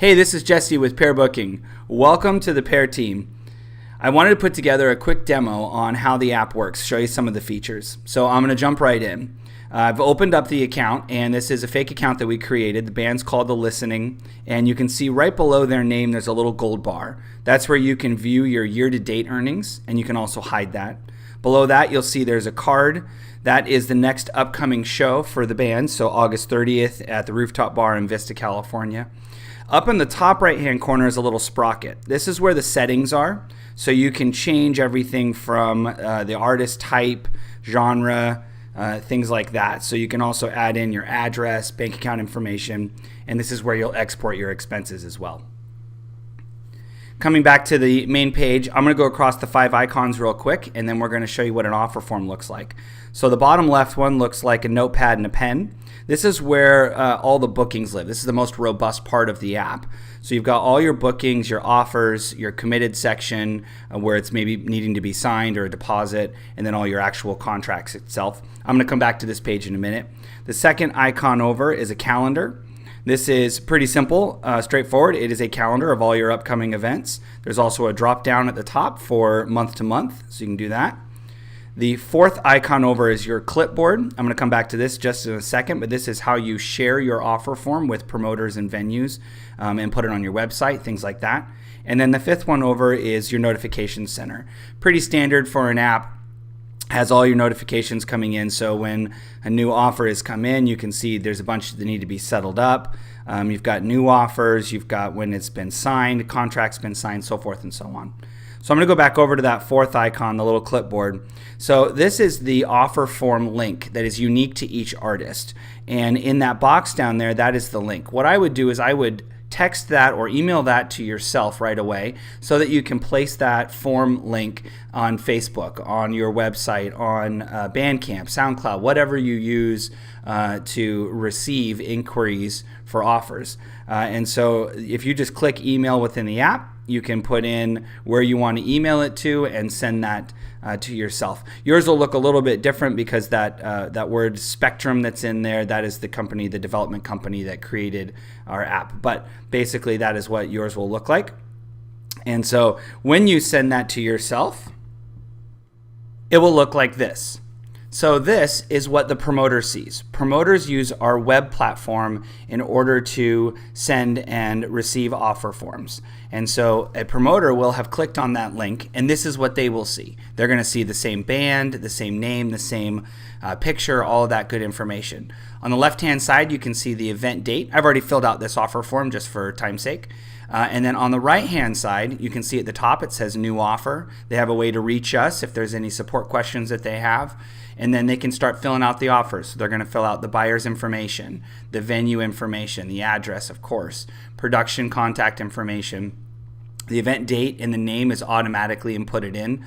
Hey, this is Jesse with Pare Booking. Welcome to the Pare team. I wanted to put together a quick demo on how the app works, show you some of the features. So I'm going to jump right in. I've opened up the account, and this is a fake account that we created. The band's called The Listening, and you can see right below their name there's a little gold bar. That's where you can view your year-to-date earnings, and you can also hide that. Below that, you'll see there's a card. That is the next upcoming show for the band, so August 30th at the Rooftop Bar in Vista, California. Up in the top right-hand corner is a little sprocket. This is where the settings are, so you can change everything from the artist type, genre, things like that. So you can also add in your address, bank account information, and this is where you'll export your expenses as well. Coming back to the main page, I'm going to go across the 5 icons real quick, and then we're going to show you what an offer form looks like. So the bottom left one looks like a notepad and a pen. This is where all the bookings live. This is the most robust part of the app. So you've got all your bookings, your offers, your committed section where it's maybe needing to be signed or a deposit, and then all your actual contracts itself. I'm going to come back to this page in a minute. The second icon over is a calendar. This is pretty simple, straightforward. It is a calendar of all your upcoming events. There's also a drop down at the top for month to month, so you can do that. The fourth icon over is your clipboard. I'm going to come back to this just in a second, but this is how you share your offer form with promoters and venues and put it on your website, things like that. And then the fifth one over is your notification center. Pretty standard for an app. Has all your notifications coming in, so when a new offer has come in, you can see there's a bunch that need to be settled up. You've got new offers, you've got when it's been signed, contract's been signed, so forth and so on. So I'm going to go back over to that fourth icon, the little clipboard. So this is the offer form link that is unique to each artist. And in that box down there, that is the link. What I would do is I would text that or email that to yourself right away so that you can place that form link on Facebook, on your website, on Bandcamp, SoundCloud, whatever you use to receive inquiries for offers. And so if you just click email within the app, you can put in where you want to email it to and send that to yourself. Yours will look a little bit different because that word Spectrum that's in there, that is the company, the development company that created our app. But basically that is what yours will look like. And so when you send that to yourself, it will look like this. So this is what the promoter sees. Promoters use our web platform in order to send and receive offer forms. And so a promoter will have clicked on that link, and this is what they will see. They're going to see the same band, the same name, the same picture, all of that good information. On the left-hand side, you can see the event date. I've already filled out this offer form just for time's sake. And then on the right-hand side, you can see at the top it says new offer. They have a way to reach us if there's any support questions that they have. And then they can start filling out the offers. So they're going to fill out the buyer's information, the venue information, the address, of course, production contact information. The event date and the name is automatically inputted in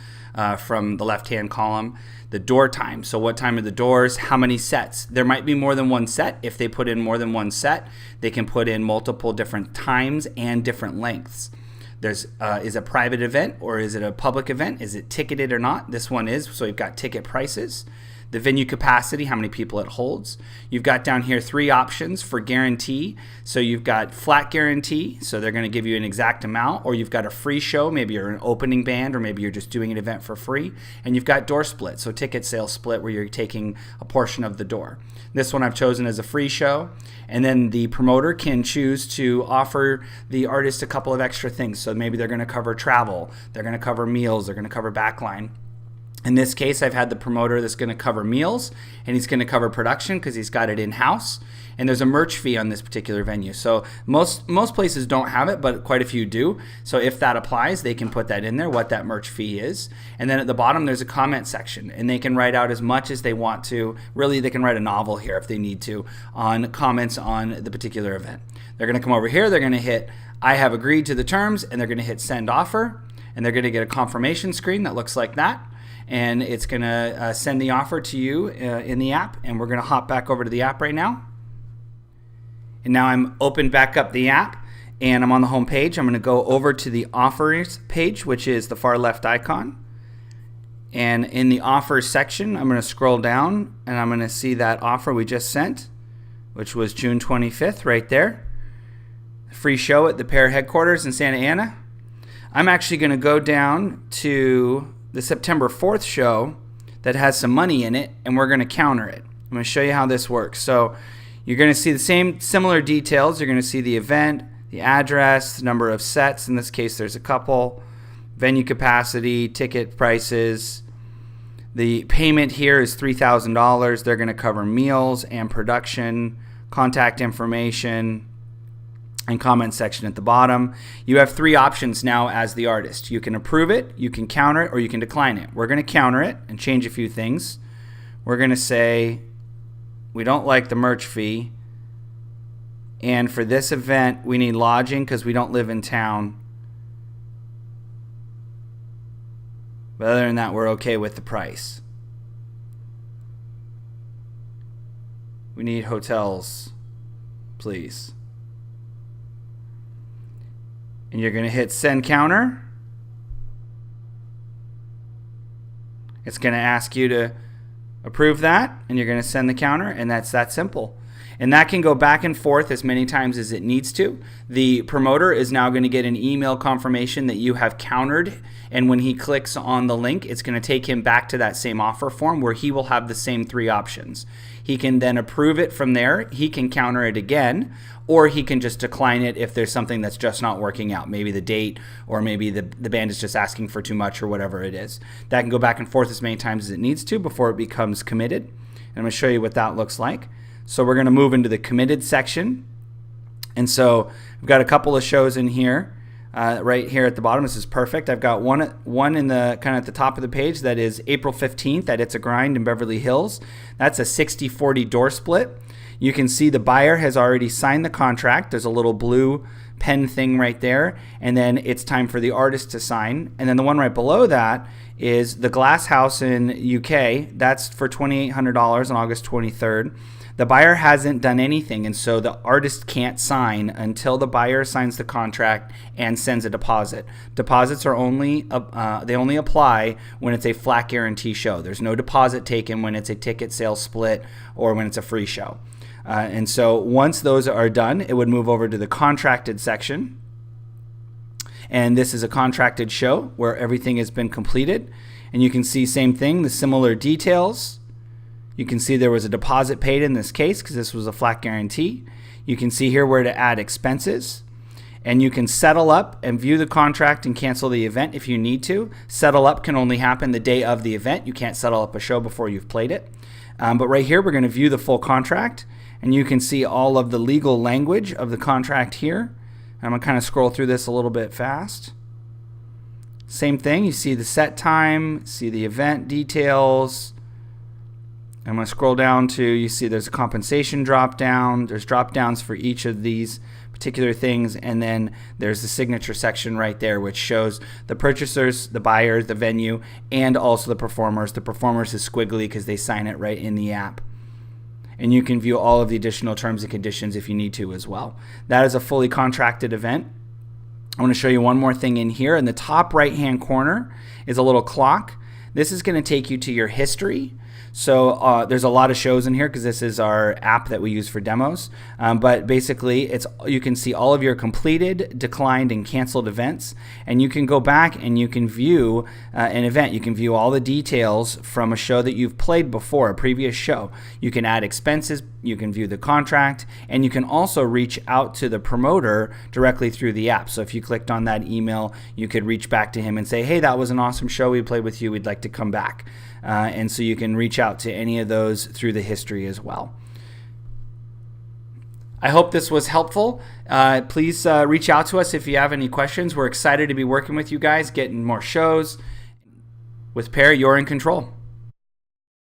from the left-hand column. The door time, so what time are the doors, how many sets. There might be more than one set. If they put in more than one set, they can put in multiple different times and different lengths. There's is a private event or is it a public event? Is it ticketed or not? This one is, so you've got ticket prices. The venue capacity, how many people it holds. You've got down here 3 options for guarantee. So you've got flat guarantee, so they're going to give you an exact amount, or you've got a free show, maybe you're an opening band, or maybe you're just doing an event for free. And you've got door split, so ticket sales split where you're taking a portion of the door. This one I've chosen as a free show. And then the promoter can choose to offer the artist a couple of extra things. So maybe they're going to cover travel, they're going to cover meals, they're going to cover backline. In this case, I've had the promoter that's going to cover meals, and he's going to cover production because he's got it in-house. And there's a merch fee on this particular venue. So most places don't have it, but quite a few do. So if that applies, they can put that in there, what that merch fee is. And then at the bottom, there's a comment section, and they can write out as much as they want to. Really, they can write a novel here if they need to on comments on the particular event. They're going to come over here. They're going to hit, I have agreed to the terms, and they're going to hit send offer. And they're going to get a confirmation screen that looks like that. And it's going to send the offer to you in the app. And we're going to hop back over to the app right now. And now I'm opened back up the app, and I'm on the home page. I'm going to go over to the offers page, which is the far left icon. And in the offers section, I'm going to scroll down, and I'm going to see that offer we just sent, which was June 25th right there. free show at the Pare headquarters in Santa Ana. I'm actually going to go down to the September 4th show that has some money in it, and we're going to counter it. I'm going to show you how this works. So you're going to see the similar details. You're going to see the event, the address, the number of sets. In this case, there's a couple. Venue capacity, ticket prices. The payment here is $3,000. They're going to cover meals and production, contact information, and comment section at the bottom. You have 3 options now as the artist. You can approve it, you can counter it, or you can decline it. We're going to counter it and change a few things. We're going to say we don't like the merch fee, and for this event we need lodging because we don't live in town. But other than that, we're okay with the price. We need hotels, please. And you're going to hit send counter. It's going to ask you to approve that, and you're going to send the counter, and that's that simple. And that can go back and forth as many times as it needs to. The promoter is now going to get an email confirmation that you have countered, and when he clicks on the link, it's going to take him back to that same offer form where he will have the same 3 options. He can then approve it from there. He can counter it again, or he can just decline it if there's something that's just not working out. Maybe the date, or maybe the band is just asking for too much, or whatever it is. That can go back and forth as many times as it needs to before it becomes committed. And I'm going to show you what that looks like. So we're going to move into the committed section. And so we've got a couple of shows in here. Right here at the bottom, this is perfect. I've got one in the kind of at the top of the page that is April 15th at It's a Grind in Beverly Hills. That's a 60-40 door split. You can see the buyer has already signed the contract. There's a little blue pen thing right there, and then it's time for the artist to sign. And then the one right below that is the Glass House in UK. That's for $2,800 on August 23rd. The buyer hasn't done anything, and so the artist can't sign until the buyer signs the contract and sends a deposit. Deposits are only they only apply when it's a flat guarantee show. There's no deposit taken when it's a ticket sale split or when it's a free show. And so once those are done, it would move over to the contracted section. And this is a contracted show where everything has been completed. And you can see same thing, the similar details. You can see there was a deposit paid in this case because this was a flat guarantee. You can see here where to add expenses. And you can settle up and view the contract and cancel the event if you need to. Settle up can only happen the day of the event. You can't settle up a show before you've played it. But right here, we're going to view the full contract. And you can see all of the legal language of the contract here. I'm going to kind of scroll through this a little bit fast. Same thing. You see the set time, see the event details. I'm going to scroll down to, you see there's a compensation drop down. There's drop downs for each of these particular things. And then there's the signature section right there, which shows the purchasers, the buyers, the venue, and also the performers. The performers is squiggly because they sign it right in the app. And you can view all of the additional terms and conditions if you need to as well. That is a fully contracted event. I want to show you one more thing in here. In the top right-hand corner is a little clock. This is going to take you to your history. So there's a lot of shows in here because this is our app that we use for demos. But basically, you can see all of your completed, declined, and canceled events. And you can go back and you can view an event. You can view all the details from a show that you've played before, a previous show. You can add expenses. You can view the contract. And you can also reach out to the promoter directly through the app. So if you clicked on that email, you could reach back to him and say, hey, that was an awesome show. We played with you. We'd like to come back. And so you can reach out to any of those through the history as well. I hope this was helpful. Please reach out to us if you have any questions. We're excited to be working with you guys, getting more shows. With Pare, you're in control.